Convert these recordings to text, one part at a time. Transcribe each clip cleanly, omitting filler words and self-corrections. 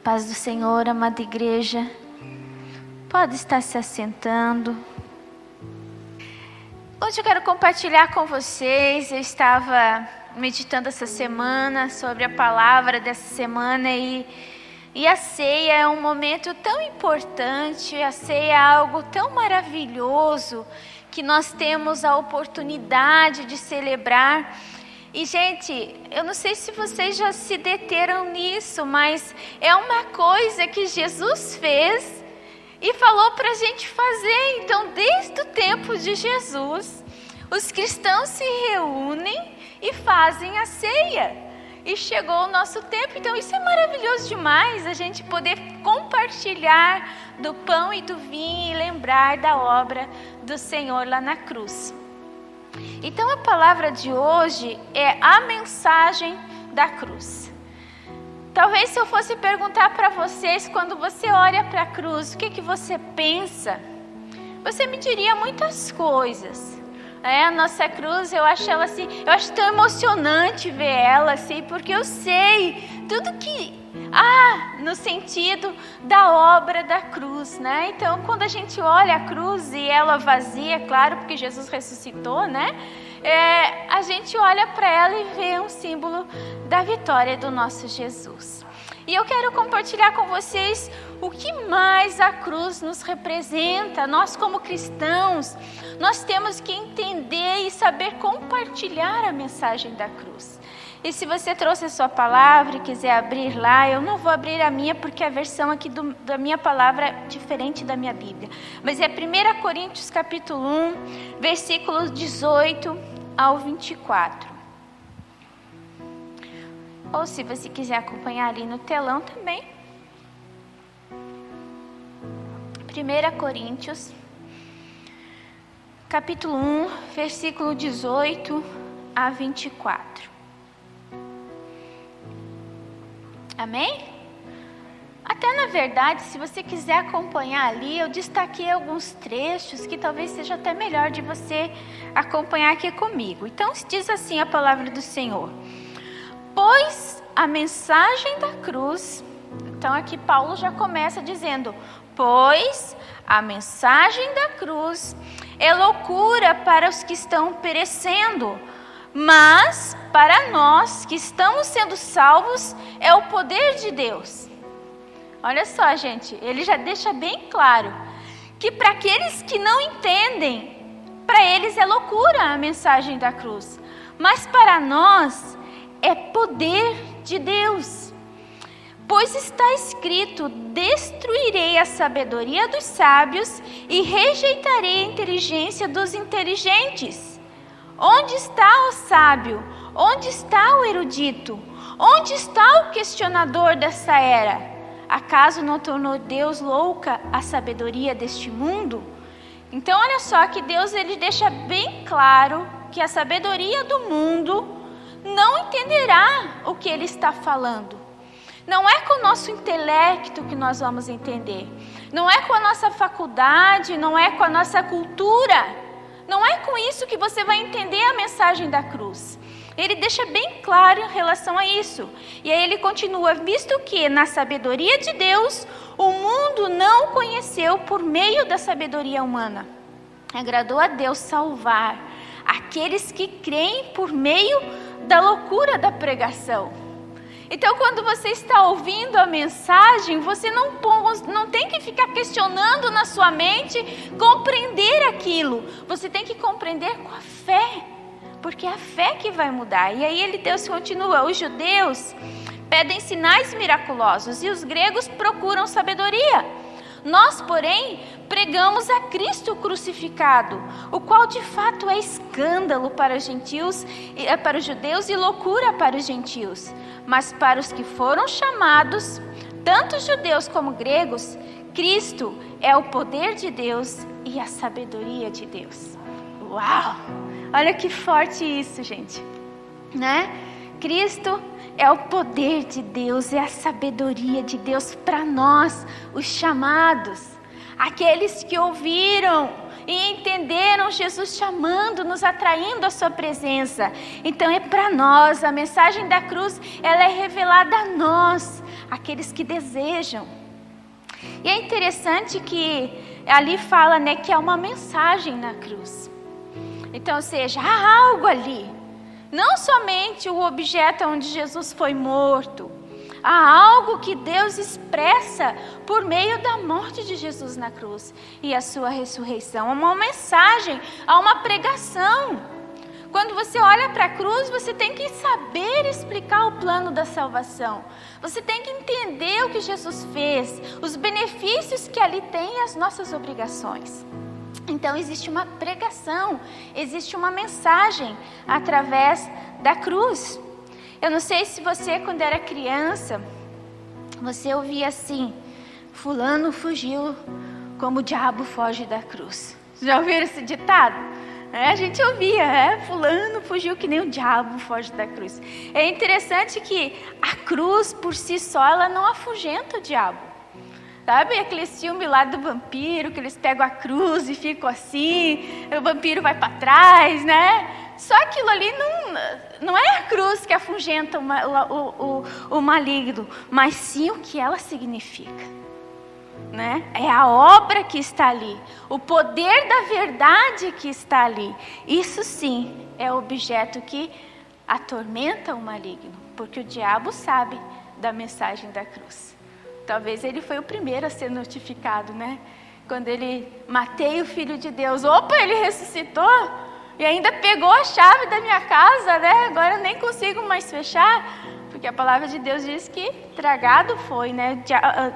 Paz do Senhor, amada igreja. Pode estar se assentando. Hoje eu quero compartilhar com vocês. Eu estava meditando essa semana sobre a palavra dessa semana e a ceia é um momento tão importante. A ceia é algo tão maravilhoso que nós temos a oportunidade de celebrar. E, gente, eu não sei se vocês já se deteram nisso, mas é uma coisa que Jesus fez e falou para a gente fazer. Então, desde o tempo de Jesus, os cristãos se reúnem e fazem a ceia. E chegou o nosso tempo, então isso é maravilhoso demais, a gente poder compartilhar do pão e do vinho e lembrar da obra do Senhor lá na cruz. Então a palavra de hoje é a mensagem da cruz. Talvez se eu fosse perguntar para vocês, quando você olha para a cruz, o que você pensa? Você me diria muitas coisas. A nossa cruz, eu acho ela assim, eu acho tão emocionante ver ela assim, porque eu sei tudo que há no sentido da obra da cruz, né? Então, quando a gente olha a cruz e ela vazia, claro, porque Jesus ressuscitou, né? A gente olha para ela e vê um símbolo da vitória do nosso Jesus. E eu quero compartilhar com vocês o que mais a cruz nos representa. Nós, como cristãos, nós temos que entender e saber compartilhar a mensagem da cruz. E se você trouxe a sua palavra e quiser abrir lá, eu não vou abrir a minha porque a versão aqui da minha palavra é diferente da minha Bíblia. Mas é 1 Coríntios capítulo 1, versículos 18 ao 24. Ou se você quiser acompanhar ali no telão também. 1 Coríntios, capítulo 1, versículo 18 a 24. Amém? Até na verdade, se você quiser acompanhar ali, eu destaquei alguns trechos que talvez seja até melhor de você acompanhar aqui comigo. Então, diz assim a palavra do Senhor. Pois a mensagem da cruz, então aqui Paulo já começa dizendo, pois a mensagem da cruz é loucura para os que estão perecendo, mas para nós que estamos sendo salvos é o poder de Deus. Olha só, gente, ele já deixa bem claro que para aqueles que não entendem, para eles é loucura a mensagem da cruz, mas para nós é poder de Deus. Pois está escrito, destruirei a sabedoria dos sábios e rejeitarei a inteligência dos inteligentes. Onde está o sábio? Onde está o erudito? Onde está o questionador dessa era? Acaso não tornou Deus louca a sabedoria deste mundo? Então olha só que Deus ele deixa bem claro que a sabedoria do mundo não entenderá o que ele está falando. Não é com o nosso intelecto que nós vamos entender. Não é com a nossa faculdade, não é com a nossa cultura. Não é com isso que você vai entender a mensagem da cruz. Ele deixa bem claro em relação a isso. E aí ele continua, visto que na sabedoria de Deus, o mundo não o conheceu por meio da sabedoria humana. Agradou a Deus salvar aqueles que creem por meio da loucura da pregação. Então, quando você está ouvindo a mensagem, você não tem que ficar questionando na sua mente, compreender aquilo. Você tem que compreender com a fé, porque é a fé que vai mudar. E aí Deus continua, os judeus pedem sinais miraculosos e os gregos procuram sabedoria. Nós, porém, pregamos a Cristo crucificado, o qual de fato é escândalo para os gentios, para os judeus e loucura para os gentios. Mas para os que foram chamados, tanto judeus como gregos, Cristo é o poder de Deus e a sabedoria de Deus. Uau! Olha que forte isso, gente, né? Cristo é o poder de Deus, é a sabedoria de Deus para nós, os chamados, aqueles que ouviram e entenderam Jesus chamando, nos atraindo à sua presença. Então é para nós, a mensagem da cruz, ela é revelada a nós, aqueles que desejam. E é interessante que ali fala, né, que há uma mensagem na cruz. Então, ou seja, há algo ali. Não somente o objeto onde Jesus foi morto. Há algo que Deus expressa por meio da morte de Jesus na cruz e a sua ressurreição. Há uma mensagem, há uma pregação. Quando você olha para a cruz, você tem que saber explicar o plano da salvação. Você tem que entender o que Jesus fez, os benefícios que ali tem e as nossas obrigações. Então existe uma pregação, existe uma mensagem através da cruz. Eu não sei se você, quando era criança, você ouvia assim: fulano fugiu como o diabo foge da cruz. Já ouviram esse ditado? A gente ouvia, fulano fugiu que nem o diabo foge da cruz. É interessante que a cruz por si só, ela não afugenta o diabo. Sabe aquele filme lá do vampiro, que eles pegam a cruz e ficam assim, o vampiro vai para trás, né? Só aquilo ali não é a cruz que afugenta o maligno, mas sim o que ela significa. Né? É a obra que está ali, o poder da verdade que está ali. Isso sim é o objeto que atormenta o maligno, porque o diabo sabe da mensagem da cruz. Talvez ele foi o primeiro a ser notificado, né? Quando ele matei o Filho de Deus, opa, ele ressuscitou e ainda pegou a chave da minha casa, né? Agora eu nem consigo mais fechar. Porque a palavra de Deus diz que tragado foi, né?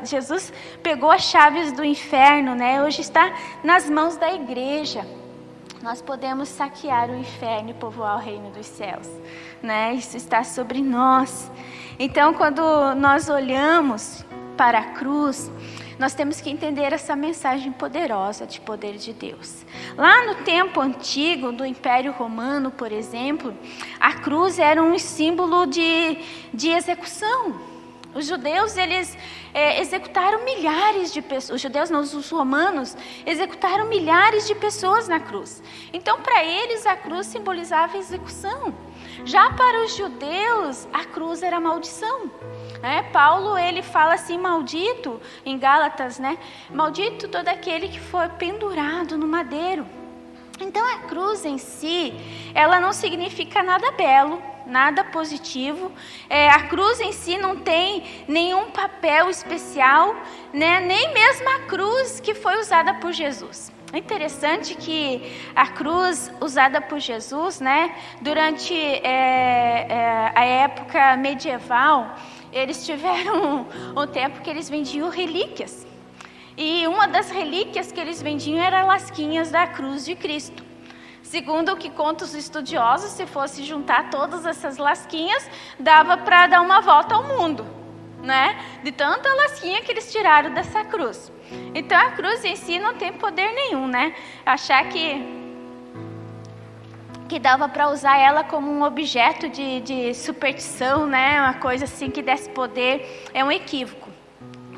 Jesus pegou as chaves do inferno, né? Hoje está nas mãos da igreja. Nós podemos saquear o inferno e povoar o reino dos céus, né? Isso está sobre nós. Então, quando nós olhamos para a cruz, nós temos que entender essa mensagem poderosa de poder de Deus. Lá no tempo antigo do Império Romano, por exemplo, a cruz era um símbolo de execução. Os judeus, eles executaram milhares de pessoas. Os judeus não, os romanos executaram milhares de pessoas na cruz. Então, para eles, a cruz simbolizava execução. Já para os judeus, a cruz era maldição. Paulo, ele fala assim, maldito, em Gálatas, né? Maldito todo aquele que foi pendurado no madeiro. Então a cruz em si, ela não significa nada belo, nada positivo. A cruz em si não tem nenhum papel especial, né? Nem mesmo a cruz que foi usada por Jesus. É interessante que a cruz usada por Jesus, né? Durante a época medieval, eles tiveram um tempo que eles vendiam relíquias. E uma das relíquias que eles vendiam era lasquinhas da cruz de Cristo. Segundo o que contam os estudiosos, se fosse juntar todas essas lasquinhas, dava para dar uma volta ao mundo, né? De tanta lasquinha que eles tiraram dessa cruz. Então a cruz em si não tem poder nenhum, né? Achar que dava para usar ela como um objeto de superstição, né? Uma coisa assim que desse poder, é um equívoco.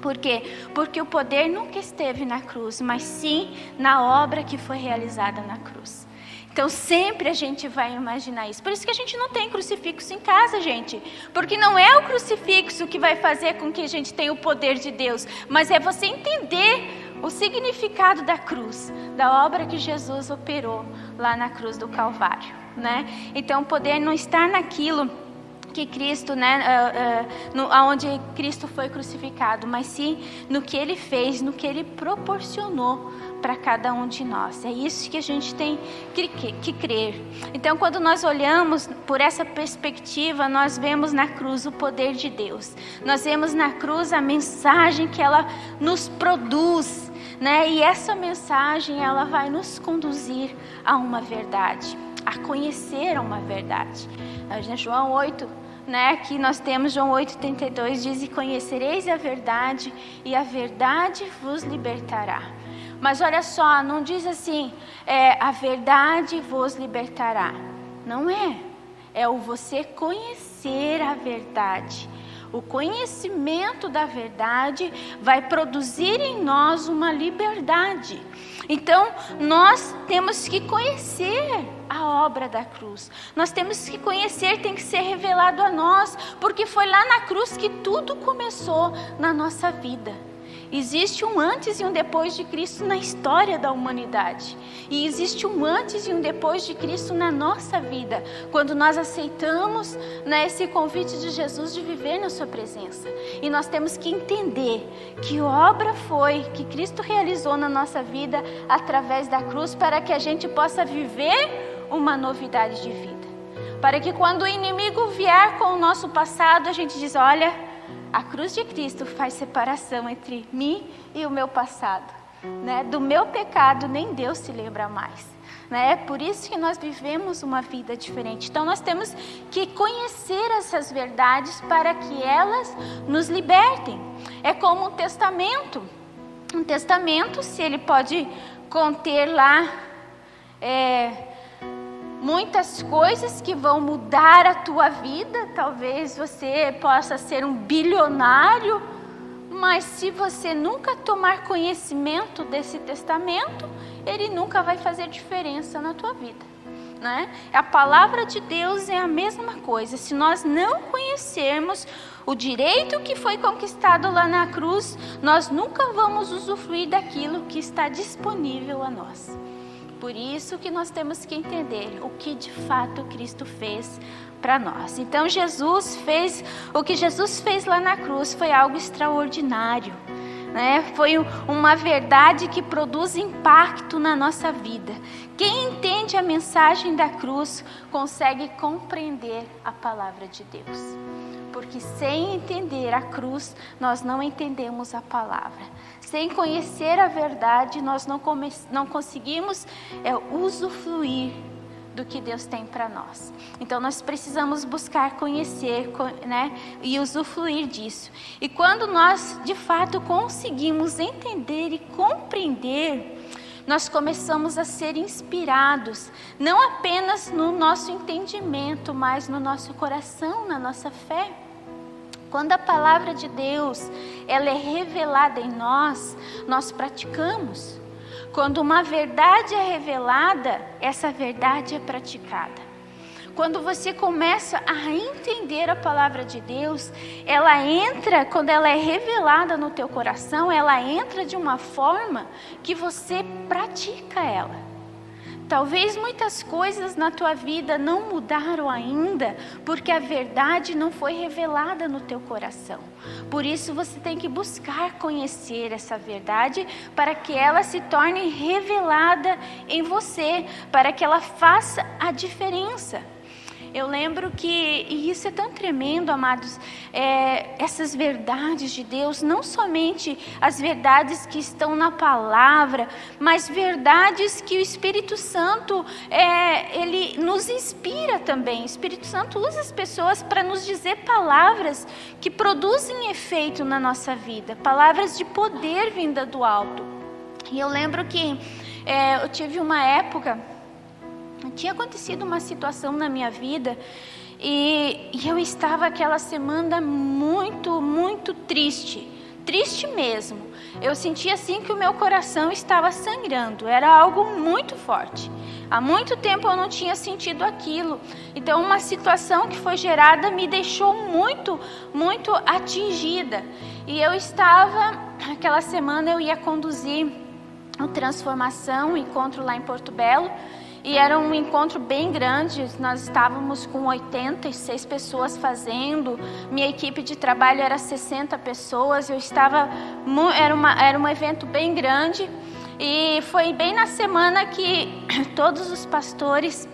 Por quê? Porque o poder nunca esteve na cruz, mas sim na obra que foi realizada na cruz. Então sempre a gente vai imaginar isso. Por isso que a gente não tem crucifixo em casa, gente. Porque não é o crucifixo que vai fazer com que a gente tenha o poder de Deus, mas é você entender o significado da cruz, da obra que Jesus operou lá na cruz do Calvário, né? Então o poder não está naquilo que Cristo, né, aonde Cristo foi crucificado, mas sim no que Ele fez, no que Ele proporcionou para cada um de nós. É isso que a gente tem que crer. Então, quando nós olhamos por essa perspectiva, nós vemos na cruz o poder de Deus. Nós vemos na cruz a mensagem que ela nos produz, né? E essa mensagem, ela vai nos conduzir a uma verdade, a conhecer uma verdade. João 8, né, que nós temos João 8,32, diz: e conhecereis a verdade, e a verdade vos libertará. Mas olha só, não diz assim, a verdade vos libertará. Não é. É o você conhecer a verdade. O conhecimento da verdade vai produzir em nós uma liberdade. Então, nós temos que conhecer a obra da cruz. Nós temos que conhecer, tem que ser revelado a nós, porque foi lá na cruz que tudo começou na nossa vida. Existe um antes e um depois de Cristo na história da humanidade. E existe um antes e um depois de Cristo na nossa vida, quando nós aceitamos, né, esse convite de Jesus de viver na sua presença. E nós temos que entender que obra foi que Cristo realizou na nossa vida através da cruz, para que a gente possa viver uma novidade de vida. Para que quando o inimigo vier com o nosso passado, a gente diz: olha, a cruz de Cristo faz separação entre mim e o meu passado, né? Do meu pecado nem Deus se lembra mais, né? É por isso que nós vivemos uma vida diferente. Então nós temos que conhecer essas verdades para que elas nos libertem. É como um testamento. Um testamento, se ele pode conter lá muitas coisas que vão mudar a tua vida, talvez você possa ser um bilionário, mas se você nunca tomar conhecimento desse testamento, ele nunca vai fazer diferença na tua vida, né? A palavra de Deus é a mesma coisa. Se nós não conhecermos o direito que foi conquistado lá na cruz, nós nunca vamos usufruir daquilo que está disponível a nós. Por isso que nós temos que entender o que de fato Cristo fez para nós. Então o que Jesus fez lá na cruz foi algo extraordinário, né? Foi uma verdade que produz impacto na nossa vida. Quem entende a mensagem da cruz consegue compreender a palavra de Deus. Porque sem entender a cruz, nós não entendemos a palavra. Sem conhecer a verdade, nós não conseguimos usufruir do que Deus tem para nós. Então nós precisamos buscar conhecer, né, e usufruir disso. E quando nós de fato conseguimos entender e compreender, nós começamos a ser inspirados, não apenas no nosso entendimento, mas no nosso coração, na nossa fé. Quando a palavra de Deus ela é revelada em nós, nós praticamos. Quando uma verdade é revelada, essa verdade é praticada. Quando você começa a entender a palavra de Deus, ela entra, quando ela é revelada no teu coração, ela entra de uma forma que você pratica ela. Talvez muitas coisas na tua vida não mudaram ainda, porque a verdade não foi revelada no teu coração. Por isso você tem que buscar conhecer essa verdade, para que ela se torne revelada em você, para que ela faça a diferença. Eu lembro que, e isso é tão tremendo, amados, essas verdades de Deus, não somente as verdades que estão na palavra, mas verdades que o Espírito Santo, ele nos inspira também. O Espírito Santo usa as pessoas para nos dizer palavras que produzem efeito na nossa vida, palavras de poder vinda do alto. E eu lembro que eu tive uma época, tinha acontecido uma situação na minha vida e eu estava aquela semana muito triste mesmo. Eu sentia assim que o meu coração estava sangrando, era algo muito forte. Há muito tempo eu não tinha sentido aquilo. Então uma situação que foi gerada me deixou muito atingida. E eu estava, aquela semana eu ia conduzir o Transformação, um encontro lá em Porto Belo. E era um encontro bem grande, nós estávamos com 86 pessoas fazendo, minha equipe de trabalho era 60 pessoas, era um evento bem grande. E foi bem na semana que todos os pastores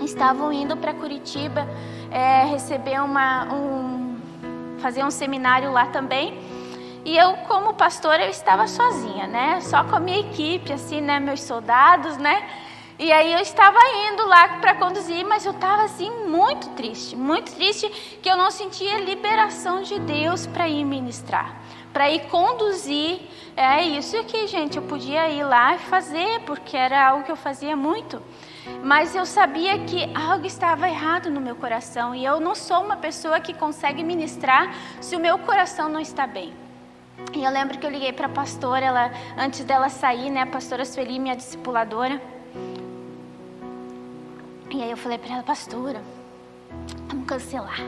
estavam indo para Curitiba receber fazer um seminário lá também. E eu, como pastora, eu estava sozinha, né? Só com a minha equipe, assim, né? Meus soldados, né? E aí eu estava indo lá para conduzir, mas eu estava assim muito triste, que eu não sentia liberação de Deus para ir ministrar, para ir conduzir. É isso que, gente, eu podia ir lá e fazer, porque era algo que eu fazia muito. Mas eu sabia que algo estava errado no meu coração, e eu não sou uma pessoa que consegue ministrar se o meu coração não está bem. E eu lembro que eu liguei para a pastora, ela, antes dela sair, né, a pastora Sueli, minha discipuladora. E aí eu falei para ela, pastora, vamos cancelar.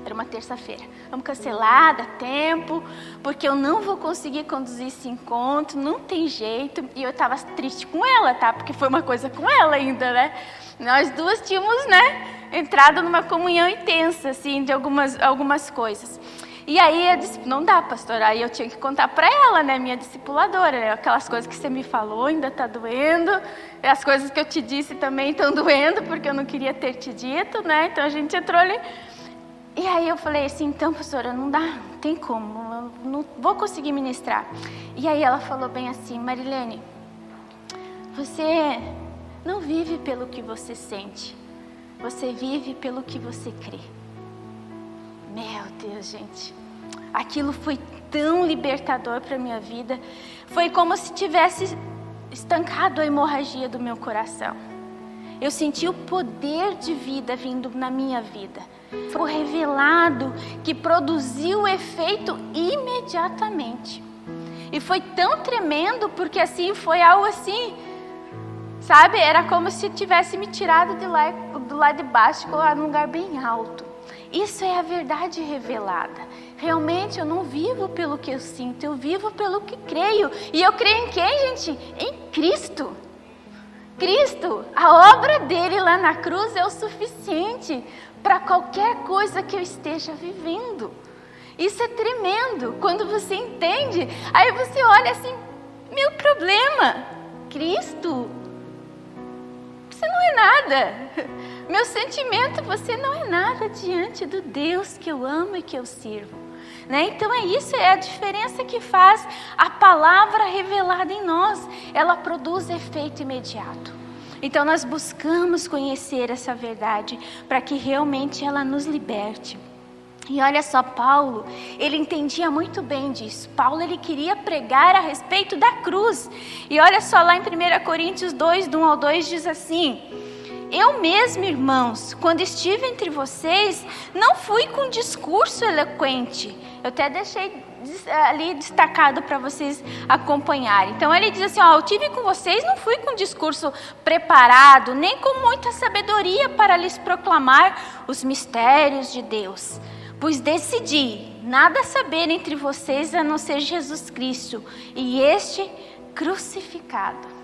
Era uma terça-feira. Vamos cancelar, dá tempo, porque eu não vou conseguir conduzir esse encontro, não tem jeito. E eu estava triste com ela, tá? Porque foi uma coisa com ela ainda, né? Nós duas tínhamos, né, entrado numa comunhão intensa, assim, de algumas coisas. E aí eu disse, não dá, pastora. Aí eu tinha que contar para ela, né, minha discipuladora, né? Aquelas coisas que você me falou ainda tá doendo. As coisas que eu te disse também estão doendo, porque eu não queria ter te dito, né? Então a gente entrou ali. E aí eu falei assim, então, pastora, não dá, não tem como, eu não vou conseguir ministrar. E aí ela falou bem assim, Marilene, você não vive pelo que você sente, você vive pelo que você crê. Meu Deus, gente, aquilo foi tão libertador para a minha vida, foi como se tivesse estancado a hemorragia do meu coração. Eu senti o poder de vida vindo na minha vida. Foi revelado que produziu efeito imediatamente. E foi tão tremendo, porque assim, foi algo assim, sabe? Era como se tivesse me tirado do lado de baixo, colocado num lugar bem alto. Isso é a verdade revelada. Realmente eu não vivo pelo que eu sinto, eu vivo pelo que creio. E eu creio em quem, gente? Em Cristo. Cristo, a obra dele lá na cruz é o suficiente para qualquer coisa que eu esteja vivendo. Isso é tremendo, quando você entende, aí você olha assim, meu problema, Cristo, você não é nada, meu sentimento, você não é nada diante do Deus que eu amo e que eu sirvo. Né? Então isso é a diferença que faz a palavra revelada em nós. Ela produz efeito imediato. Então nós buscamos conhecer essa verdade para que realmente ela nos liberte. E olha só, Paulo, ele entendia muito bem disso. Paulo, ele queria pregar a respeito da cruz. E olha só lá em 1 Coríntios 2, do 1 ao 2, diz assim: eu mesmo, irmãos, quando estive entre vocês, não fui com discurso eloquente. Eu até deixei ali destacado para vocês acompanharem. Então ele diz assim, eu tive com vocês, não fui com discurso preparado, nem com muita sabedoria para lhes proclamar os mistérios de Deus. Pois decidi nada saber entre vocês a não ser Jesus Cristo e este crucificado.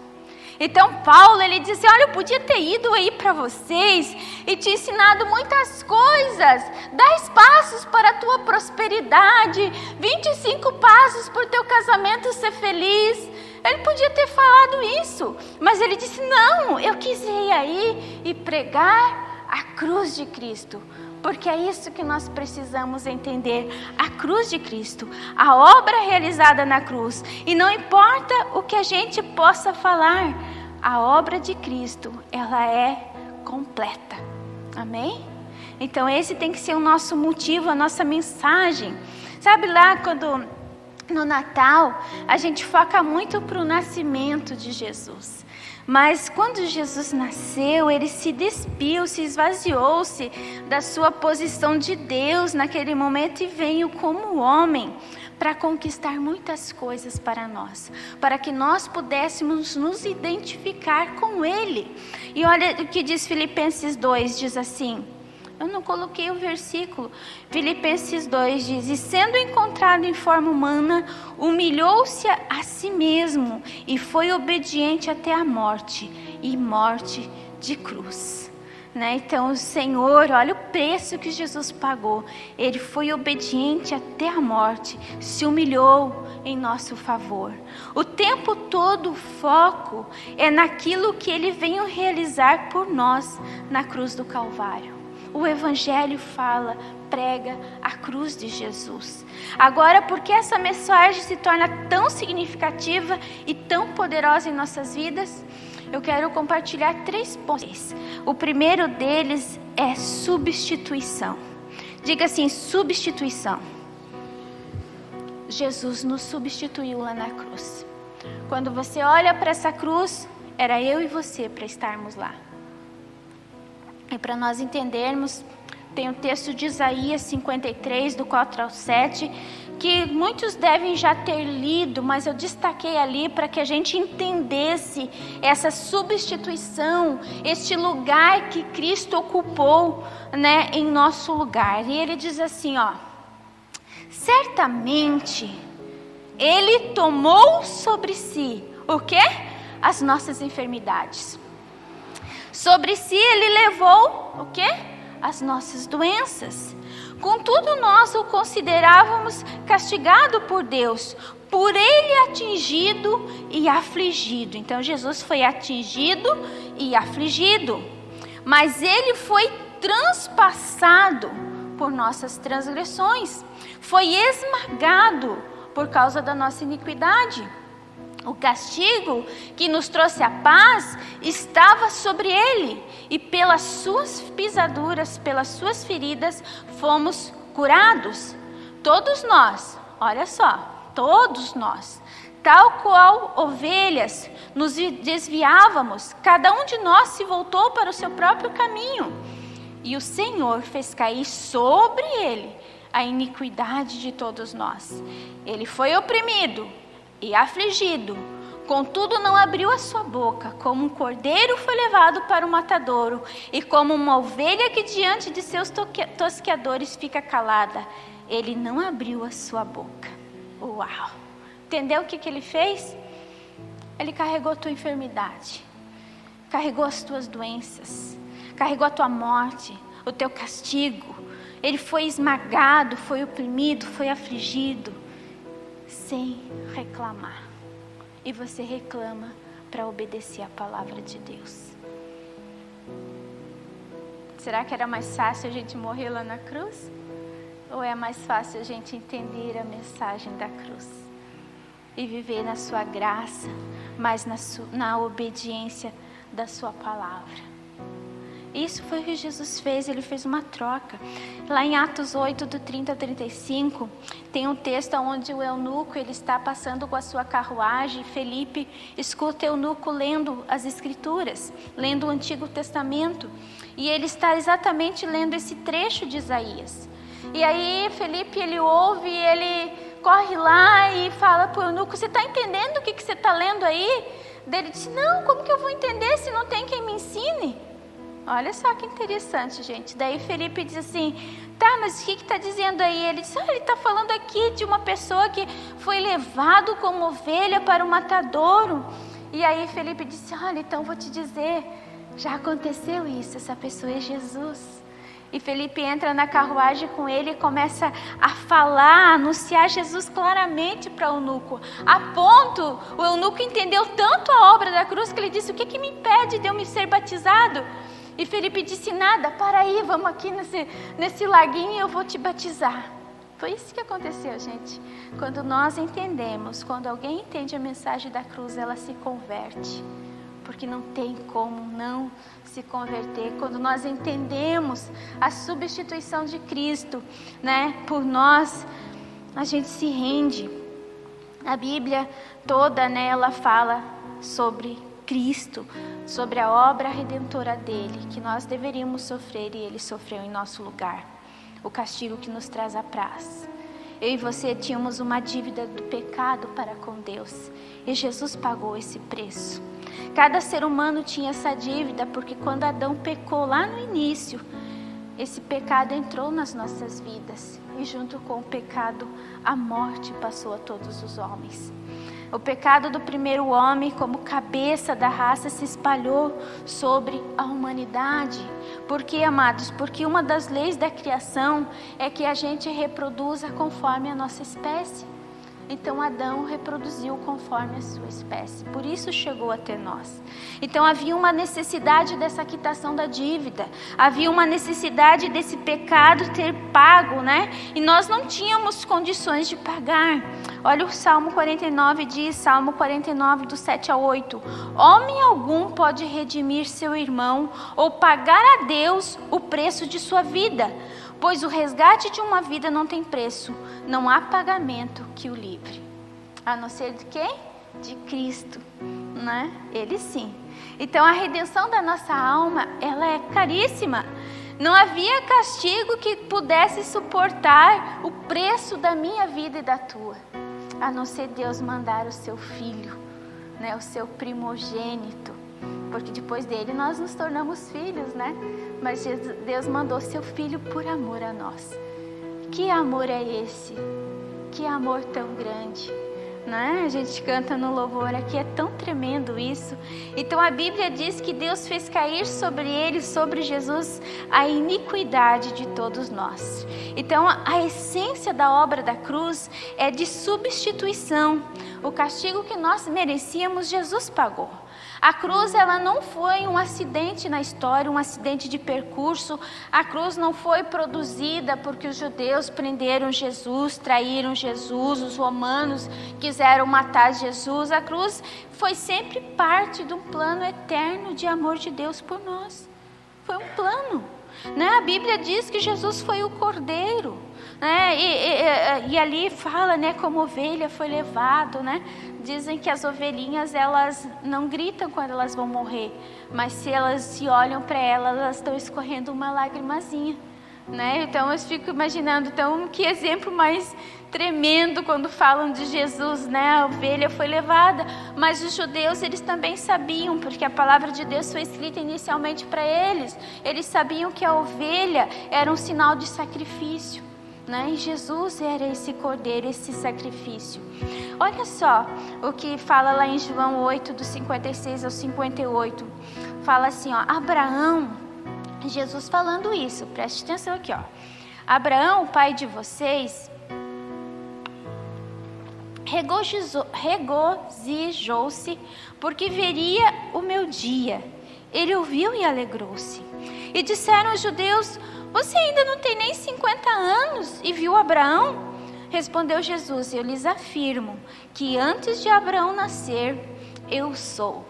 Então Paulo, ele disse, olha, eu podia ter ido aí para vocês e te ensinado muitas coisas, 10 passos para a tua prosperidade, 25 passos para o teu casamento ser feliz. Ele podia ter falado isso, mas ele disse, não, eu quis ir aí e pregar a cruz de Cristo. Porque é isso que nós precisamos entender, a cruz de Cristo, a obra realizada na cruz. E não importa o que a gente possa falar, a obra de Cristo, ela é completa. Amém? Então esse tem que ser o nosso motivo, a nossa mensagem. Sabe lá quando no Natal a gente foca muito para o nascimento de Jesus. Mas quando Jesus nasceu, ele se despiu, se esvaziou-se da sua posição de Deus naquele momento e veio como homem para conquistar muitas coisas para nós, para que nós pudéssemos nos identificar com ele. E olha o que diz Filipenses 2, diz assim, eu não coloquei o versículo, Filipenses 2 diz, e sendo encontrado em forma humana, humilhou-se a si mesmo e foi obediente até a morte, e morte de cruz. Né? Então o Senhor, olha o preço que Jesus pagou, ele foi obediente até a morte, se humilhou em nosso favor. O tempo todo o foco é naquilo que ele veio realizar por nós na cruz do Calvário. O Evangelho fala, prega a cruz de Jesus. Agora, por que essa mensagem se torna tão significativa e tão poderosa em nossas vidas? Eu quero compartilhar 3 pontos. O primeiro deles é substituição. Diga assim, substituição. Jesus nos substituiu lá na cruz. Quando você olha para essa cruz, era eu e você para estarmos lá. E para nós entendermos, Tem o texto de Isaías 53, do 4 ao 7, que muitos devem já ter lido, mas eu destaquei ali para que a gente entendesse essa substituição, este lugar que Cristo ocupou, né, em nosso lugar. E ele diz assim, ó: certamente Ele tomou sobre si, o quê? As nossas enfermidades. Sobre si Ele levou, o quê? As nossas doenças. Contudo, nós o considerávamos castigado por Deus, por Ele atingido e afligido. Então, Jesus foi atingido e afligido, mas Ele foi transpassado por nossas transgressões, foi esmagado por causa da nossa iniquidade. O castigo que nos trouxe a paz estava sobre Ele, e pelas suas pisaduras, pelas suas feridas, fomos curados. Todos nós, olha só, todos nós, tal qual ovelhas, nos desviávamos, cada um de nós se voltou para o seu próprio caminho, e o Senhor fez cair sobre Ele a iniquidade de todos nós. Ele foi oprimido e afligido, contudo não abriu a sua boca. Como um cordeiro foi levado para o matadouro, e como uma ovelha que diante de seus tosqueadores fica calada, Ele não abriu a sua boca. Uau! Entendeu o que Ele fez? Ele carregou a tua enfermidade, carregou as tuas doenças, carregou a tua morte, o teu castigo. Ele foi esmagado, foi oprimido, foi afligido, sem reclamar. E você reclama para obedecer a palavra de Deus. Será que era mais fácil a gente morrer lá na cruz? Ou é mais fácil a gente entender a mensagem da cruz e viver na sua graça, mas na obediência da sua palavra? Isso foi o que Jesus fez, Ele fez uma troca. Lá em Atos 8, do 30 ao 35, tem um texto onde o eunuco, ele está passando com a sua carruagem, Felipe escuta o eunuco lendo as Escrituras, lendo o Antigo Testamento, e ele está exatamente lendo esse trecho de Isaías. E aí Felipe, ele ouve, ele corre lá e fala para o eunuco: você está entendendo o que você está lendo aí? Daí ele disse: não, como que eu vou entender se não tem quem me ensine? Olha só que interessante, gente. Daí Felipe diz assim: tá, mas o que está dizendo aí? Ele diz: ele está falando aqui de uma pessoa que foi levado como ovelha para o matadouro. E aí Felipe disse: olha, então vou te dizer, já aconteceu isso, essa pessoa é Jesus. E Felipe entra na carruagem com ele e começa a falar, a anunciar Jesus claramente para o eunuco. A ponto, o eunuco entendeu tanto a obra da cruz que ele disse: o que me impede de eu me ser batizado? E Felipe disse: nada, para aí, vamos aqui nesse laguinho e eu vou te batizar. Foi isso que aconteceu, gente. Quando nós entendemos, quando alguém entende a mensagem da cruz, ela se converte. Porque não tem como não se converter. Quando nós entendemos a substituição de Cristo, né, por nós, a gente se rende. A Bíblia toda, né, ela fala sobre Cristo, sobre a obra redentora dele, que nós deveríamos sofrer e ele sofreu em nosso lugar. O castigo que nos traz a paz. Eu e você tínhamos uma dívida do pecado para com Deus, e Jesus pagou esse preço. Cada ser humano tinha essa dívida, porque quando Adão pecou lá no início, esse pecado entrou nas nossas vidas, e junto com o pecado, a morte passou a todos os homens. O pecado do primeiro homem, como cabeça da raça, se espalhou sobre a humanidade. Por quê, amados? Porque uma das leis da criação é que a gente reproduza conforme a nossa espécie. Então Adão reproduziu conforme a sua espécie, por isso chegou até nós. Então havia uma necessidade dessa quitação da dívida, havia uma necessidade desse pecado ter pago, né? E nós não tínhamos condições de pagar. Olha o Salmo 49 diz, Salmo 49 do 7 ao 8: homem algum pode redimir seu irmão ou pagar a Deus o preço de sua vida, pois o resgate de uma vida não tem preço, não há pagamento que o livre. A não ser de quem? De Cristo, né? Ele sim. Então a redenção da nossa alma, ela é caríssima. Não havia castigo que pudesse suportar o preço da minha vida e da tua, a não ser Deus mandar o seu filho, né, o seu primogênito, porque depois dele nós nos tornamos filhos, né? Mas Deus mandou seu filho por amor a nós. Que amor é esse? Que amor tão grande, né? A gente canta no louvor aqui, é tão tremendo isso. Então a Bíblia diz que Deus fez cair sobre ele, sobre Jesus, a iniquidade de todos nós. Então a essência da obra da cruz é de substituição. O castigo que nós merecíamos, Jesus pagou. A cruz, ela não foi um acidente na história, um acidente de percurso. A cruz não foi produzida porque os judeus prenderam Jesus, traíram Jesus, os romanos quiseram matar Jesus. A cruz foi sempre parte de um plano eterno de amor de Deus por nós. Foi um plano, né? A Bíblia diz que Jesus foi o Cordeiro, né? E ali fala, né, como ovelha foi levado, né? Dizem que as ovelhinhas, elas não gritam quando elas vão morrer, mas se elas se olham para elas estão escorrendo uma lagrimazinha, né? Então eu fico imaginando, então, que exemplo mais tremendo quando falam de Jesus, né? A ovelha foi levada, mas os judeus, eles também sabiam, porque a palavra de Deus foi escrita inicialmente para eles. Eles sabiam que a ovelha era um sinal de sacrifício, né? E Jesus era esse cordeiro, esse sacrifício. Olha só o que fala lá em João 8, do 56 ao 58. Fala assim, ó, Abraão, Jesus falando isso, preste atenção aqui, ó. Abraão, o pai de vocês, regozijou-se porque veria o meu dia. Ele ouviu e alegrou-se. E disseram os judeus: você ainda não tem nem 50 anos e viu Abraão? Respondeu Jesus: eu lhes afirmo que antes de Abraão nascer, eu sou.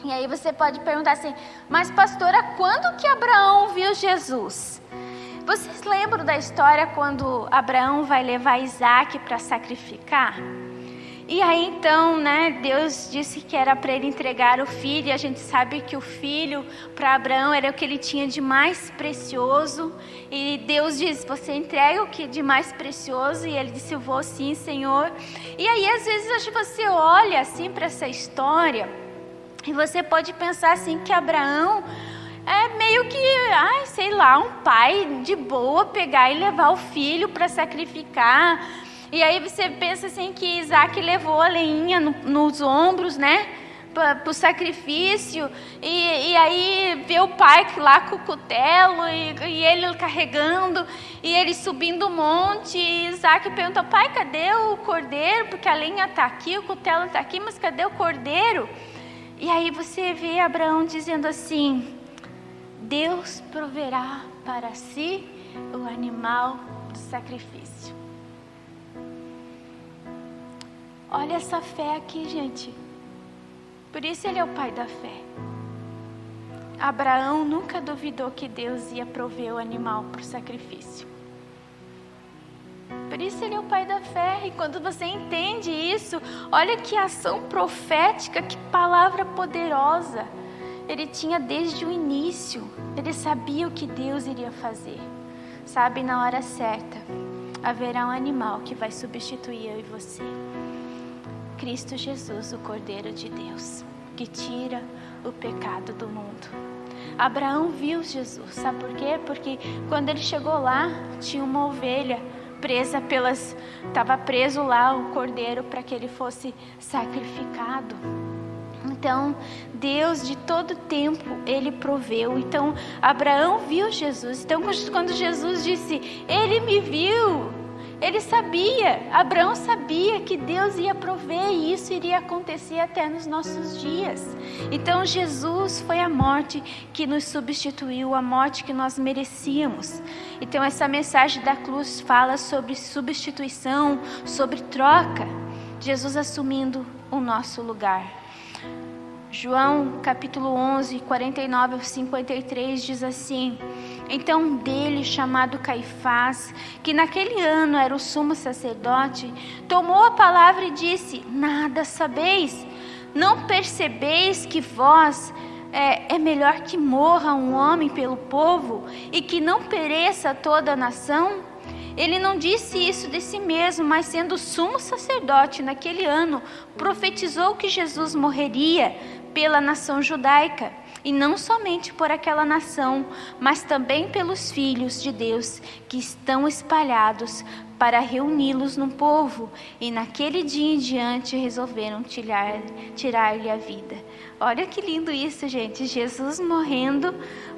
E aí você pode perguntar assim: mas pastora, quando que Abraão viu Jesus? Vocês lembram da história quando Abraão vai levar Isaac para sacrificar? E aí então, né, Deus disse que era para ele entregar o filho, e a gente sabe que o filho para Abraão era o que ele tinha de mais precioso, e Deus diz: você entrega o que de mais precioso? E ele disse: eu vou sim, Senhor. E aí às vezes você olha assim para essa história, e você pode pensar assim que Abraão é meio que, sei lá, um pai de boa pegar e levar o filho para sacrificar. E aí você pensa assim que Isaac levou a leinha nos ombros, né, para o sacrifício, e aí vê o pai lá com o cutelo, e ele carregando, e ele subindo o monte, e Isaac pergunta: pai, cadê o cordeiro? Porque a lenha está aqui, o cutelo está aqui, mas cadê o cordeiro? E aí você vê Abraão dizendo assim: Deus proverá para si o animal do sacrifício. Olha essa fé aqui, gente. Por isso ele é o pai da fé. Abraão nunca duvidou que Deus ia prover o animal para o sacrifício. Por isso ele é o pai da fé. E quando você entende isso, olha que ação profética, que palavra poderosa. Ele tinha desde o início. Ele sabia o que Deus iria fazer. Sabe, na hora certa, haverá um animal que vai substituir eu e você. Cristo Jesus, o Cordeiro de Deus, que tira o pecado do mundo. Abraão viu Jesus, sabe por quê? Porque quando ele chegou lá, tinha uma ovelha presa estava preso lá o cordeiro para que ele fosse sacrificado. Então, Deus de todo tempo, ele proveu. Então, Abraão viu Jesus. Então, quando Jesus disse: ele me viu, ele sabia, Abraão sabia que Deus ia prover, e isso iria acontecer até nos nossos dias. Então Jesus foi a morte que nos substituiu, a morte que nós merecíamos. Então essa mensagem da cruz fala sobre substituição, sobre troca, Jesus assumindo o nosso lugar. João capítulo 11, 49 ao 53 diz assim: então um deles, chamado Caifás, que naquele ano era o sumo sacerdote, tomou a palavra e disse: nada sabeis? Não percebeis que vós é melhor que morra um homem pelo povo e que não pereça toda a nação? Ele não disse isso de si mesmo, mas sendo sumo sacerdote naquele ano, profetizou que Jesus morreria pela nação judaica, e não somente por aquela nação, mas também pelos filhos de Deus que estão espalhados, para reuni-los no povo. E naquele dia em diante resolveram tirar-lhe a vida. Olha que lindo isso, gente. Jesus morrendo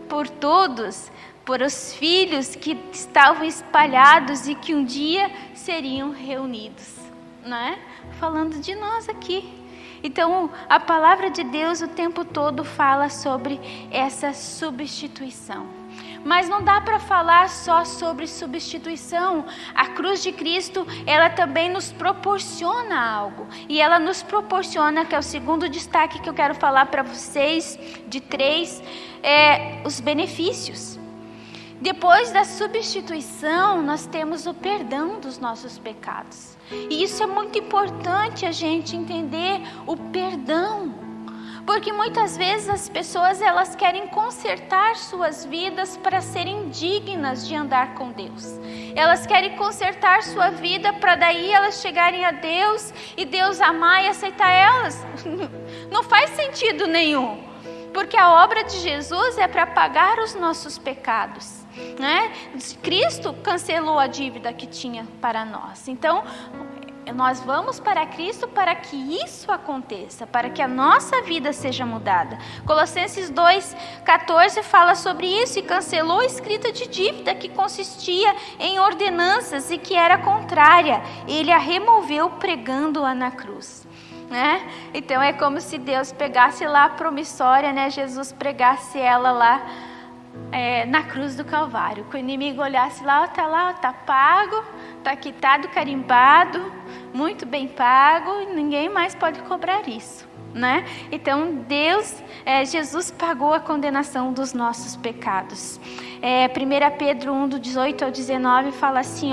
por todos, por os filhos que estavam espalhados e que um dia seriam reunidos, não é? Falando de nós aqui. Então, a palavra de Deus o tempo todo fala sobre essa substituição. Mas não dá para falar só sobre substituição. A cruz de Cristo, ela também nos proporciona algo. E ela nos proporciona, que é o segundo destaque que eu quero falar para vocês, de 3, os benefícios. Depois da substituição, nós temos o perdão dos nossos pecados. E isso é muito importante a gente entender, o perdão. Porque muitas vezes as pessoas, elas querem consertar suas vidas para serem dignas de andar com Deus. Elas querem consertar sua vida para daí elas chegarem a Deus e Deus amar e aceitar elas. Não faz sentido nenhum. Porque a obra de Jesus é para pagar os nossos pecados, né? Cristo cancelou a dívida que tinha para nós. Então, nós vamos para Cristo para que isso aconteça, para que a nossa vida seja mudada. Colossenses 2,14 fala sobre isso, e cancelou a escrita de dívida que consistia em ordenanças e que era contrária. Ele a removeu pregando-a na cruz. Né? Então é como se Deus pegasse lá a promissória, né? Jesus pregasse ela lá na cruz do Calvário, que o inimigo olhasse lá, tá pago, tá quitado, carimbado, muito bem pago, e ninguém mais pode cobrar isso, né? Então Jesus pagou a condenação dos nossos pecados. 1 Pedro 1, do 18 ao 19 fala assim,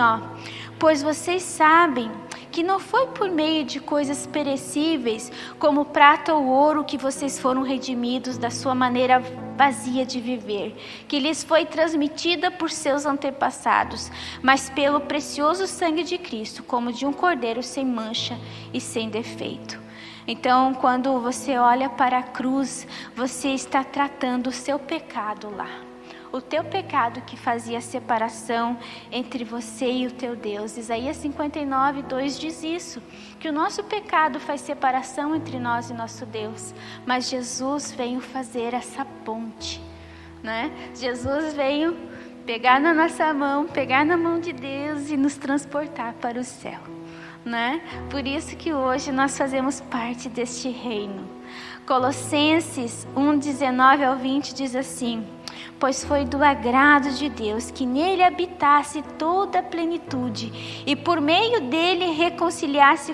pois vocês sabem que não foi por meio de coisas perecíveis, como prata ou ouro, que vocês foram redimidos da sua maneira vazia de viver, que lhes foi transmitida por seus antepassados, mas pelo precioso sangue de Cristo, como de um cordeiro sem mancha e sem defeito. Então, quando você olha para a cruz, você está tratando o seu pecado lá. O teu pecado que fazia separação entre você e o teu Deus. Isaías 59, 2 diz isso, que o nosso pecado faz separação entre nós e nosso Deus. Mas Jesus veio fazer essa ponte, né? Jesus veio pegar na nossa mão, pegar na mão de Deus e nos transportar para o céu, né? Por isso que hoje nós fazemos parte deste reino. Colossenses 1, 19 ao 20 diz assim, pois foi do agrado de Deus que nele habitasse toda a plenitude, e por meio dele reconciliasse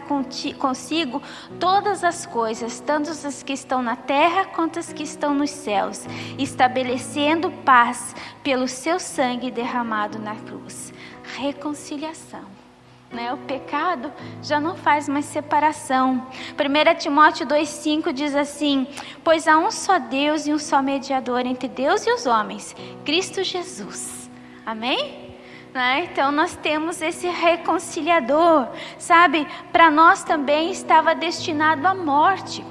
consigo todas as coisas, tanto as que estão na terra quanto as que estão nos céus, estabelecendo paz pelo seu sangue derramado na cruz. Reconciliação. O pecado já não faz mais separação. 1 Timóteo 2,5 diz assim, pois há um só Deus e um só mediador entre Deus e os homens, Cristo Jesus. Amém? Então nós temos esse reconciliador, sabe? Para nós também estava destinado à morte.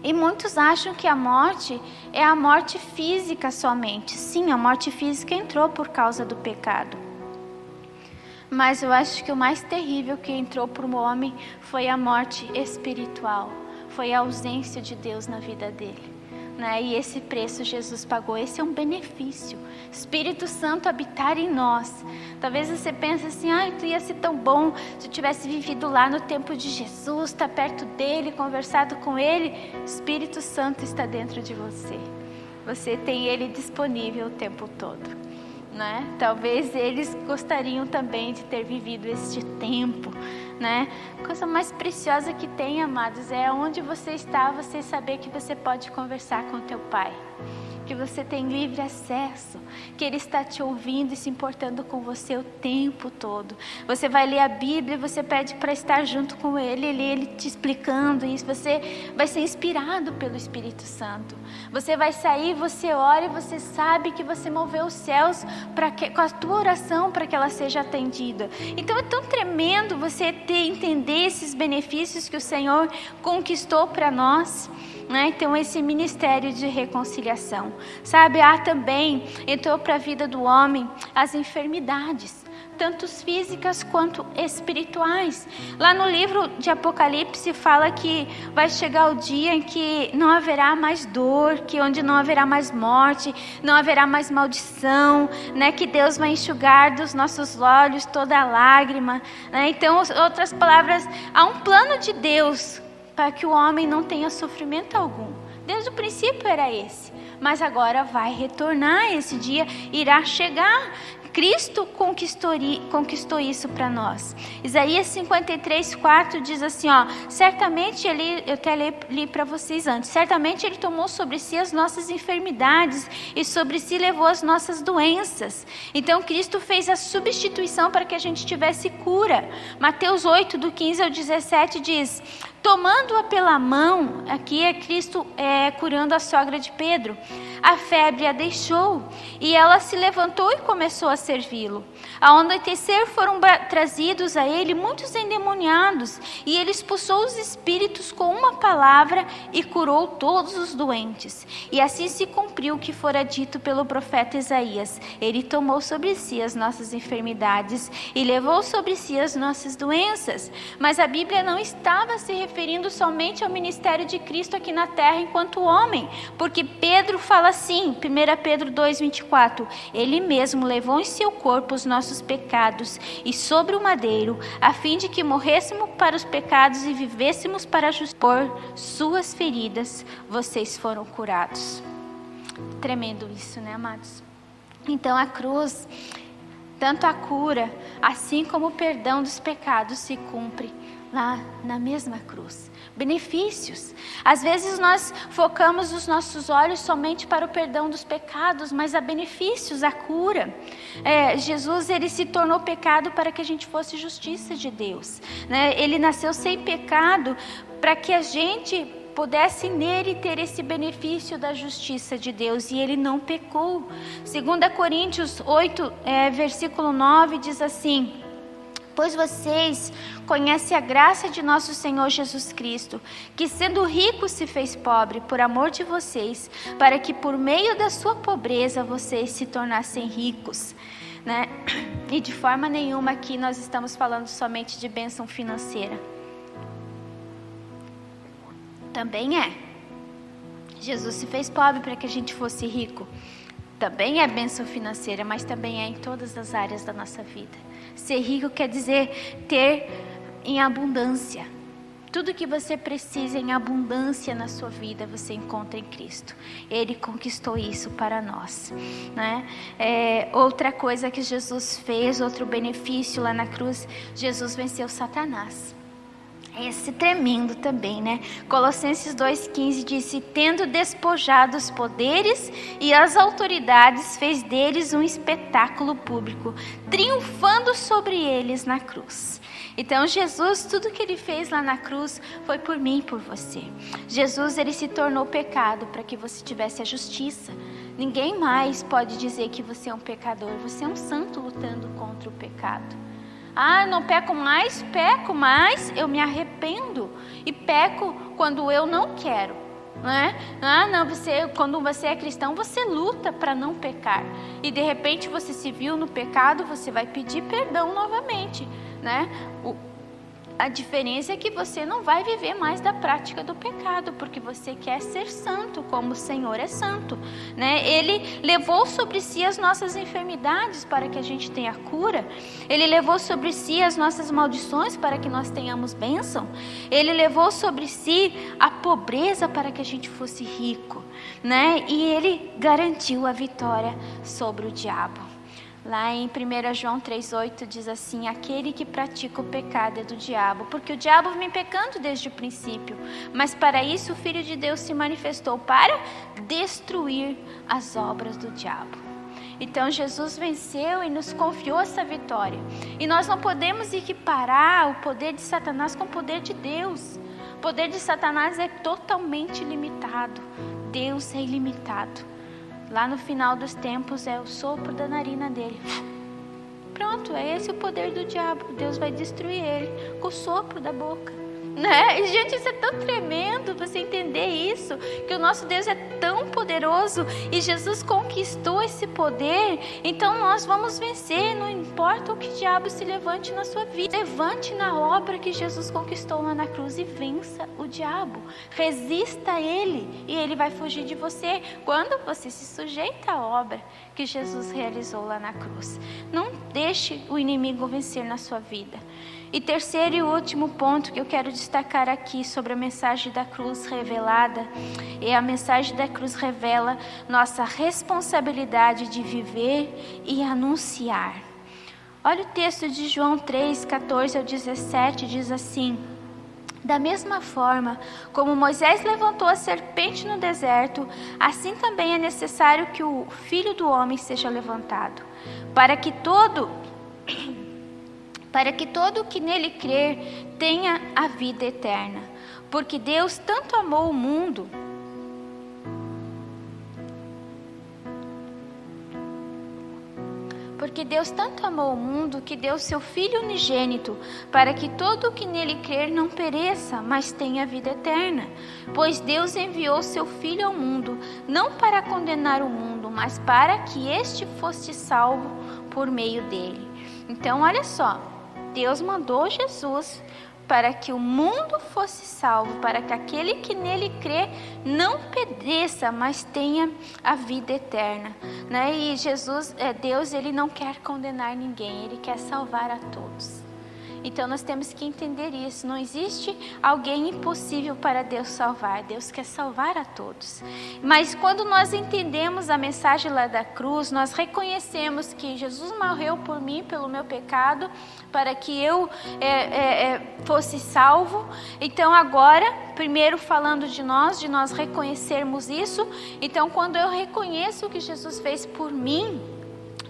E muitos acham que a morte é a morte física somente. Sim, a morte física entrou por causa do pecado. Mas eu acho que o mais terrível que entrou para o homem foi a morte espiritual. Foi a ausência de Deus na vida dele. E esse preço Jesus pagou. Esse é um benefício. Espírito Santo habitar em nós. Talvez você pense assim, tu ia ser tão bom se eu tivesse vivido lá no tempo de Jesus, estar perto dele, conversado com ele. Espírito Santo está dentro de você. Você tem ele disponível o tempo todo. Talvez eles gostariam também de ter vivido este tempo, Coisa mais preciosa que tem, amados, é onde você está, você saber que você pode conversar com teu Pai, que você tem livre acesso, que Ele está te ouvindo e se importando com você o tempo todo. Você vai ler a Bíblia, você pede para estar junto com Ele te explicando isso, você vai ser inspirado pelo Espírito Santo. Você vai sair, você ora e você sabe que você moveu os céus com a tua oração para que ela seja atendida. Então é tão tremendo você entender esses benefícios que o Senhor conquistou para nós, né? Então esse ministério de reconciliação, sabe, também entrou para a vida do homem as enfermidades, tanto físicas quanto espirituais. Lá no livro de Apocalipse fala que vai chegar o dia em que não haverá mais dor, que onde não haverá mais morte, não haverá mais maldição, né? Que Deus vai enxugar dos nossos olhos toda lágrima, né? Então, outras palavras, há um plano de Deus para que o homem não tenha sofrimento algum. Desde o princípio era esse, mas agora vai retornar, esse dia irá chegar. Cristo conquistou isso para nós. Isaías 53:4 diz assim, certamente Ele, eu até li para vocês antes, certamente Ele tomou sobre si as nossas enfermidades e sobre si levou as nossas doenças. Então Cristo fez a substituição para que a gente tivesse cura. Mateus 8, do 15 ao 17 diz, tomando-a pela mão, aqui é Cristo curando a sogra de Pedro, a febre a deixou e ela se levantou e começou a servi-lo. Ao anoitecer foram trazidos a ele muitos endemoniados e ele expulsou os espíritos com uma palavra e curou todos os doentes. E assim se cumpriu o que fora dito pelo profeta Isaías. Ele tomou sobre si as nossas enfermidades e levou sobre si as nossas doenças. Mas a Bíblia não estava se referindo somente ao ministério de Cristo aqui na terra enquanto homem, porque Pedro fala assim, 1 Pedro 2:24, ele mesmo levou em seu corpo os nossos pecados e sobre o madeiro, a fim de que morrêssemos para os pecados e vivêssemos para a justiça. Por suas feridas vocês foram curados. Tremendo isso, né, amados? Então a cruz, tanto a cura, assim como o perdão dos pecados se cumpre lá na mesma cruz. Benefícios. Às vezes nós focamos os nossos olhos somente para o perdão dos pecados, mas há benefícios, a cura. Jesus, ele se tornou pecado para que a gente fosse justiça de Deus, né? Ele nasceu sem pecado para que a gente pudesse nele ter esse benefício da justiça de Deus, e ele não pecou. 2 Coríntios 8, versículo 9 diz assim, pois vocês conhecem a graça de nosso Senhor Jesus Cristo, que sendo rico se fez pobre por amor de vocês, para que por meio da sua pobreza vocês se tornassem ricos, né? E de forma nenhuma aqui nós estamos falando somente de bênção financeira. Também Jesus se fez pobre para que a gente fosse rico. Também é bênção financeira, mas também é em todas as áreas da nossa vida. Ser rico quer dizer ter em abundância. Tudo que você precisa em abundância na sua vida, você encontra em Cristo. Ele conquistou isso para nós, né? Outra coisa que Jesus fez, outro benefício lá na cruz, Jesus venceu Satanás. Esse tremendo também, né? Colossenses 2,15 disse, tendo despojado os poderes e as autoridades, fez deles um espetáculo público, triunfando sobre eles na cruz. Então Jesus, tudo que ele fez lá na cruz foi por mim e por você. Jesus, ele se tornou pecado para que você tivesse a justiça. Ninguém mais pode dizer que você é um pecador, você é um santo lutando contra o pecado. Não peco mais, eu me arrependo e peco quando eu não quero, né? Quando você é cristão, você luta para não pecar e de repente você se viu no pecado, você vai pedir perdão novamente, né? A diferença é que você não vai viver mais da prática do pecado, porque você quer ser santo, como o Senhor é santo, né? Ele levou sobre si as nossas enfermidades para que a gente tenha cura. Ele levou sobre si as nossas maldições para que nós tenhamos bênção. Ele levou sobre si a pobreza para que a gente fosse rico, né? E ele garantiu a vitória sobre o diabo. Lá em 1 João 3,8 diz assim: aquele que pratica o pecado é do diabo, porque o diabo vem pecando desde o princípio. Mas para isso o Filho de Deus se manifestou, para destruir as obras do diabo. Então Jesus venceu e nos confiou essa vitória. E nós não podemos equiparar o poder de Satanás com o poder de Deus. O poder de Satanás é totalmente limitado. Deus é ilimitado. Lá no final dos tempos é o sopro da narina dele. Pronto, é esse o poder do diabo. Deus vai destruir ele com o sopro da boca. Né? E, gente, isso é tão tremendo você entender isso, que o nosso Deus é tão poderoso e Jesus conquistou esse poder. Então nós vamos vencer, não importa o que o diabo se levante na sua vida. Levante na obra que Jesus conquistou lá na cruz e vença o diabo. Resista a ele e ele vai fugir de você quando você se sujeita à obra que Jesus realizou lá na cruz. Não deixe o inimigo vencer na sua vida. E terceiro e último ponto que eu quero destacar aqui sobre a mensagem da cruz revelada, é a mensagem da cruz revela nossa responsabilidade de viver e anunciar. Olha o texto de João 3, 14 ao 17, diz assim: da mesma forma como Moisés levantou a serpente no deserto, assim também é necessário que o Filho do Homem seja levantado, para que todo que nele crer tenha a vida eterna. Porque Deus tanto amou o mundo que deu seu Filho unigênito, para que todo o que nele crer não pereça, mas tenha vida eterna. Pois Deus enviou seu Filho ao mundo, não para condenar o mundo, mas para que este fosse salvo por meio dele. Então, olha só. Deus mandou Jesus para que o mundo fosse salvo, para que aquele que nele crê não pereça, mas tenha a vida eterna, né? E Jesus, Deus, ele não quer condenar ninguém, ele quer salvar a todos. Então nós temos que entender isso. Não existe alguém impossível para Deus salvar. Deus quer salvar a todos. Mas quando nós entendemos a mensagem lá da cruz, nós reconhecemos que Jesus morreu por mim, pelo meu pecado, para que eu fosse salvo. Então agora, primeiro falando de nós reconhecermos isso. Então quando eu reconheço o que Jesus fez por mim,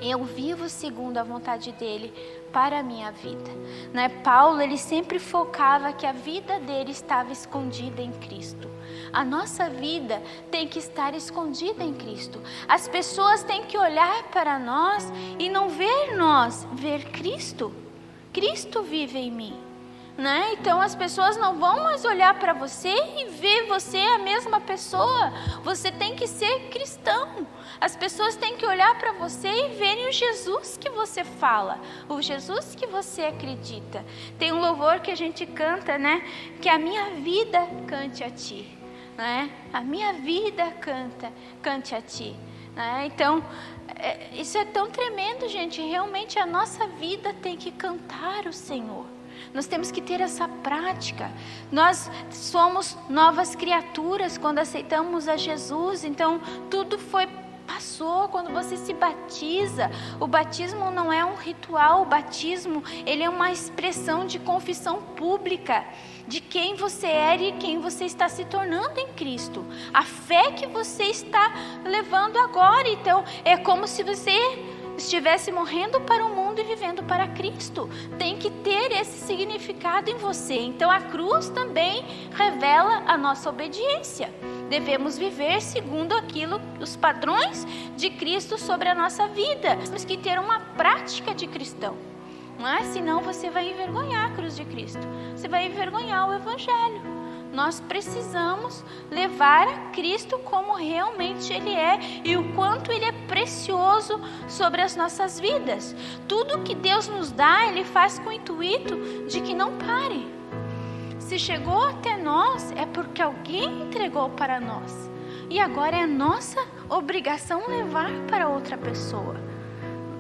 eu vivo segundo a vontade dele para a minha vida, né? Paulo, ele sempre focava que a vida dele estava escondida em Cristo. A nossa vida tem que estar escondida em Cristo. As pessoas têm que olhar para nós e não ver nós, ver Cristo. Cristo vive em mim, né? Então as pessoas não vão mais olhar para você e ver você a mesma pessoa. Você tem que ser cristão. As pessoas têm que olhar para você e verem o Jesus que você fala, o Jesus que você acredita. Tem um louvor que a gente canta, né? Que a minha vida cante a ti, né? A minha vida cante a ti, né? Então, isso é tão tremendo, gente. Realmente a nossa vida tem que cantar o Senhor. Nós temos que ter essa prática. Nós somos novas criaturas quando aceitamos a Jesus. Então tudo passou quando você se batiza. O batismo não é um ritual. O batismo, ele é uma expressão de confissão pública de quem você é e quem você está se tornando em Cristo. A fé que você está levando agora. Então é como se você estivesse morrendo para o mundo e vivendo para Cristo. Tem que ter esse significado em você. Então a cruz também revela a nossa obediência. Devemos viver segundo aquilo, os padrões de Cristo sobre a nossa vida. Temos que ter uma prática de cristão. Mas senão você vai envergonhar a cruz de Cristo. Você vai envergonhar o Evangelho. Nós precisamos levar a Cristo como realmente Ele é e o quanto Ele é precioso sobre as nossas vidas. Tudo que Deus nos dá, Ele faz com o intuito de que não pare. Se chegou até nós, é porque alguém entregou para nós. E agora é nossa obrigação levar para outra pessoa.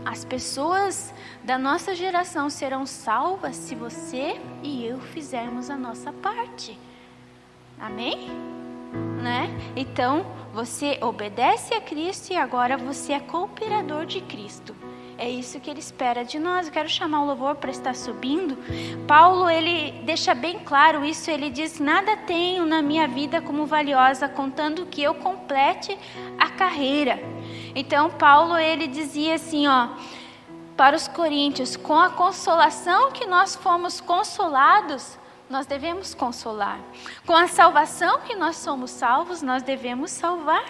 As pessoas da nossa geração serão salvas se você e eu fizermos a nossa parte. Amém? Né? Então, você obedece a Cristo e agora você é cooperador de Cristo. É isso que Ele espera de nós. Eu quero chamar o louvor para estar subindo. Paulo, ele deixa bem claro isso. Ele diz: nada tenho na minha vida como valiosa, contando que eu complete a carreira. Então Paulo, ele dizia assim, para os coríntios: com a consolação que nós fomos consolados, nós devemos consolar. Com a salvação que nós somos salvos, nós devemos salvar,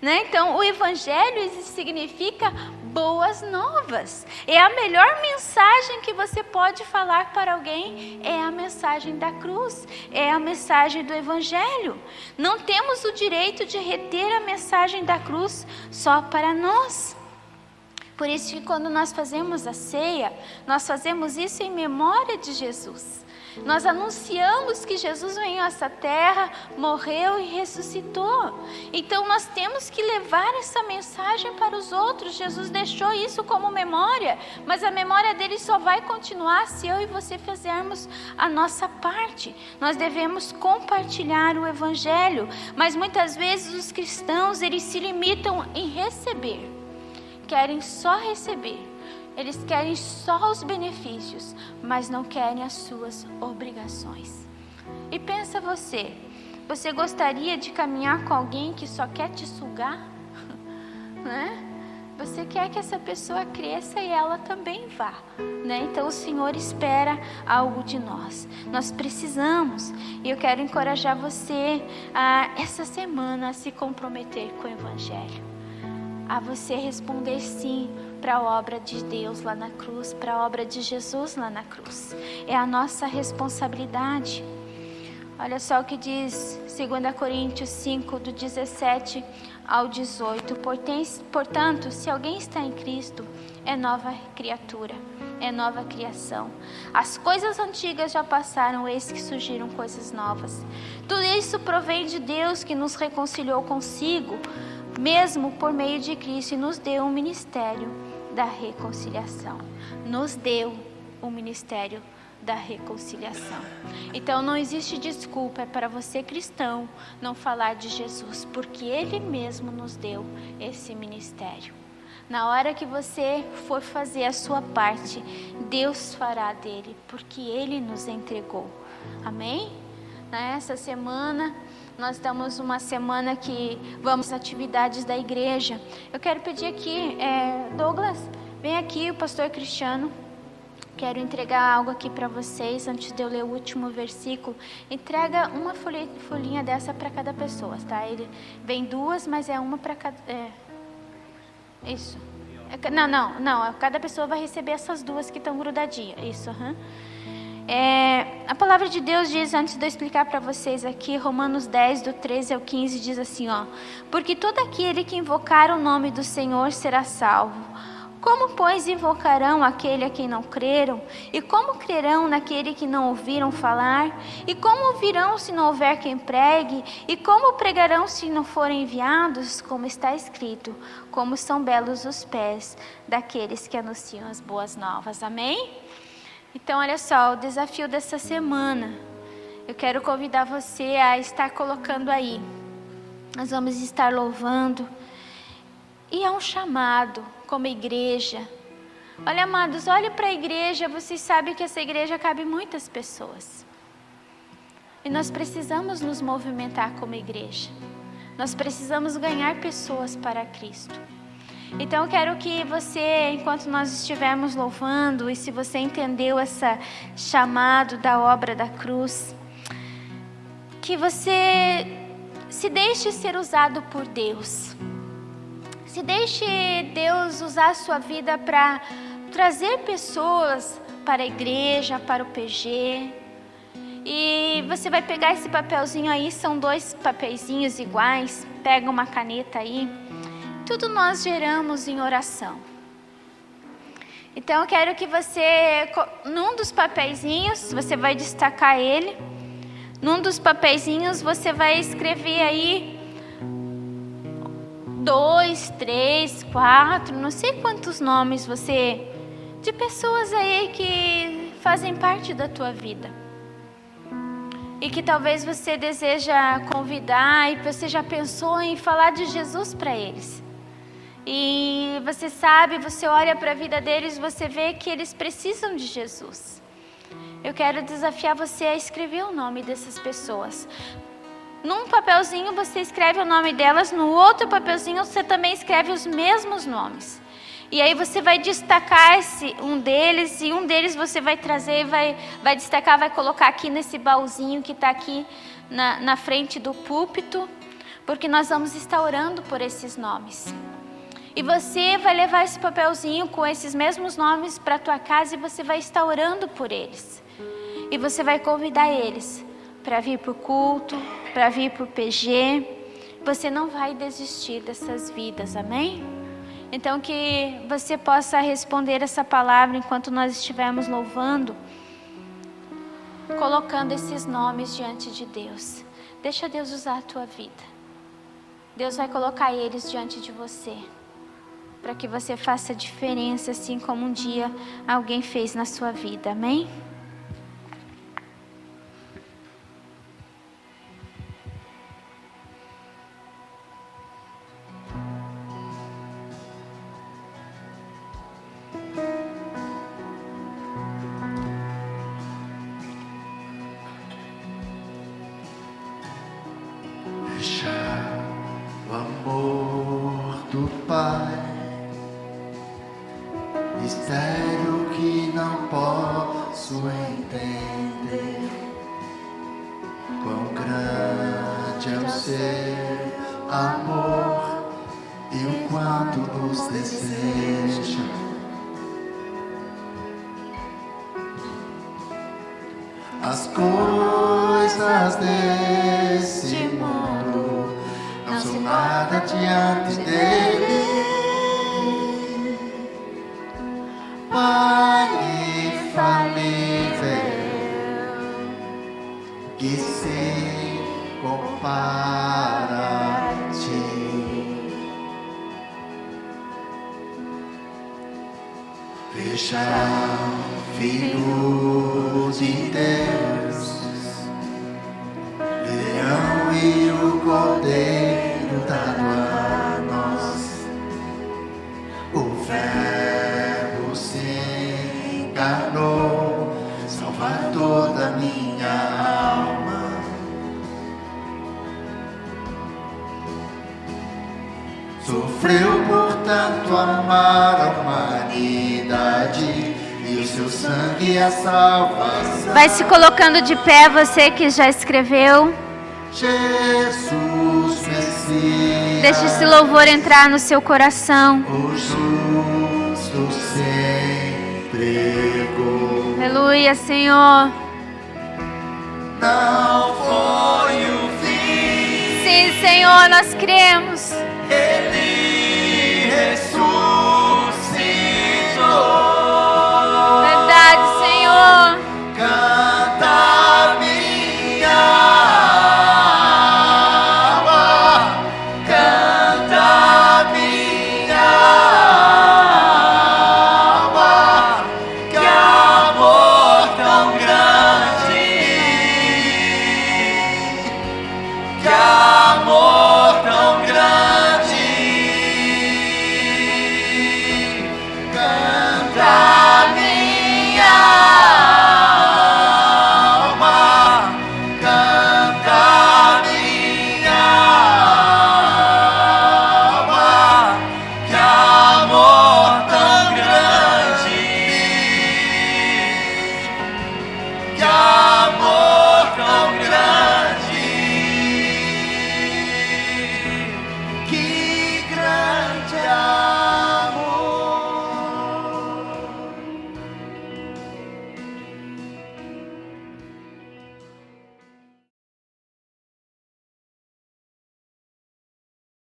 né? Então, o Evangelho significa boas novas. É a melhor mensagem que você pode falar para alguém, é a mensagem da cruz, é a mensagem do Evangelho. Não temos o direito de reter a mensagem da cruz só para nós. Por isso que quando nós fazemos a ceia, nós fazemos isso em memória de Jesus. Nós anunciamos que Jesus veio a essa terra, morreu e ressuscitou. Então nós temos que levar essa mensagem para os outros. Jesus deixou isso como memória, mas a memória dele só vai continuar se eu e você fizermos a nossa parte. Nós devemos compartilhar o Evangelho, mas muitas vezes os cristãos, eles se limitam em receber. Querem só receber. Eles querem só os benefícios, mas não querem as suas obrigações. E pensa você gostaria de caminhar com alguém que só quer te sugar? Né? Você quer que essa pessoa cresça e ela também vá, né? Então o Senhor espera algo de nós. Nós precisamos, e eu quero encorajar você essa semana a se comprometer com o Evangelho, a você responder sim para a obra de Deus lá na cruz, para a obra de Jesus lá na cruz. É a nossa responsabilidade. Olha só o que diz 2 Coríntios 5, do 17 ao 18. Portanto, se alguém está em Cristo, é nova criatura, é nova criação. As coisas antigas já passaram, eis que surgiram coisas novas. Tudo isso provém de Deus, que nos reconciliou consigo, mesmo por meio de Cristo, e nos deu o ministério da reconciliação. Nos deu o ministério da reconciliação. Então não existe desculpa para você cristão não falar de Jesus, porque Ele mesmo nos deu esse ministério. Na hora que você for fazer a sua parte, Deus fará dele, porque Ele nos entregou. Amém? Nessa semana nós estamos uma semana que vamos às atividades da igreja. Eu quero pedir aqui, Douglas, vem aqui, o pastor Cristiano. Quero entregar algo aqui para vocês, antes de eu ler o último versículo. Entrega uma folhinha dessa para cada pessoa, tá? Ele vem duas, mas é uma para cada... Isso. Não, cada pessoa vai receber essas duas que estão grudadinhas. Isso, a palavra de Deus diz, antes de eu explicar para vocês aqui, Romanos 10, do 13 ao 15, diz assim, porque todo aquele que invocar o nome do Senhor será salvo. Como, pois, invocarão aquele a quem não creram? E como crerão naquele que não ouviram falar? E como ouvirão se não houver quem pregue? E como pregarão se não forem enviados? Como está escrito, como são belos os pés daqueles que anunciam as boas novas. Amém? Então, olha só, o desafio dessa semana, eu quero convidar você a estar colocando aí. Nós vamos estar louvando. E é um chamado, como igreja. Olha, amados, olhe para a igreja, vocês sabem que essa igreja cabe muitas pessoas. E nós precisamos nos movimentar como igreja. Nós precisamos ganhar pessoas para Cristo. Então eu quero que você, enquanto nós estivermos louvando, e se você entendeu esse chamado da obra da cruz, que você se deixe ser usado por Deus. Se deixe Deus usar a sua vida para trazer pessoas para a igreja, para o PG. E você vai pegar esse papelzinho aí, são 2 papeizinhos iguais, pega uma caneta aí. Tudo nós geramos em oração. Então eu quero que você, num dos papeizinhos, você vai destacar ele. Num dos papeizinhos você vai escrever aí 2, 3, 4, não sei quantos nomes de pessoas aí que fazem parte da tua vida. E que talvez você deseja convidar e você já pensou em falar de Jesus para eles. E você sabe, você olha para a vida deles, você vê que eles precisam de Jesus. Eu quero desafiar você a escrever o nome dessas pessoas. Num papelzinho você escreve o nome delas, no outro papelzinho você também escreve os mesmos nomes. E aí você vai destacar um deles, e um deles você vai trazer, vai destacar, vai colocar aqui nesse baúzinho que está aqui na frente do púlpito, porque nós vamos estar orando por esses nomes. E você vai levar esse papelzinho com esses mesmos nomes para a tua casa e você vai estar orando por eles. E você vai convidar eles para vir para o culto, para vir para o PG. Você não vai desistir dessas vidas, amém? Então que você possa responder essa palavra enquanto nós estivermos louvando, colocando esses nomes diante de Deus. Deixa Deus usar a tua vida. Deus vai colocar eles diante de você, para que você faça diferença, assim como um dia alguém fez na sua vida, amém? O amor do Pai, mistério que não posso entender. Quão grande é o seu amor e o quanto nos deseja. As coisas desse mundo não são nada diante dele. Pai infalível, que se compara a ti. Veja o Filho de Deus, leão e o cordeiro dado a nós. O Verbo se encarnou, Salvador da minha alma. Sofreu por tanto amar a humanidade, e o seu sangue é a salvação. Vai se colocando de pé, você que já escreveu. Jesus Messias, Deixe esse louvor entrar no seu coração. o justo se entregou. Aleluia, Senhor. Não foi o fim, Sim, Senhor, nós cremos.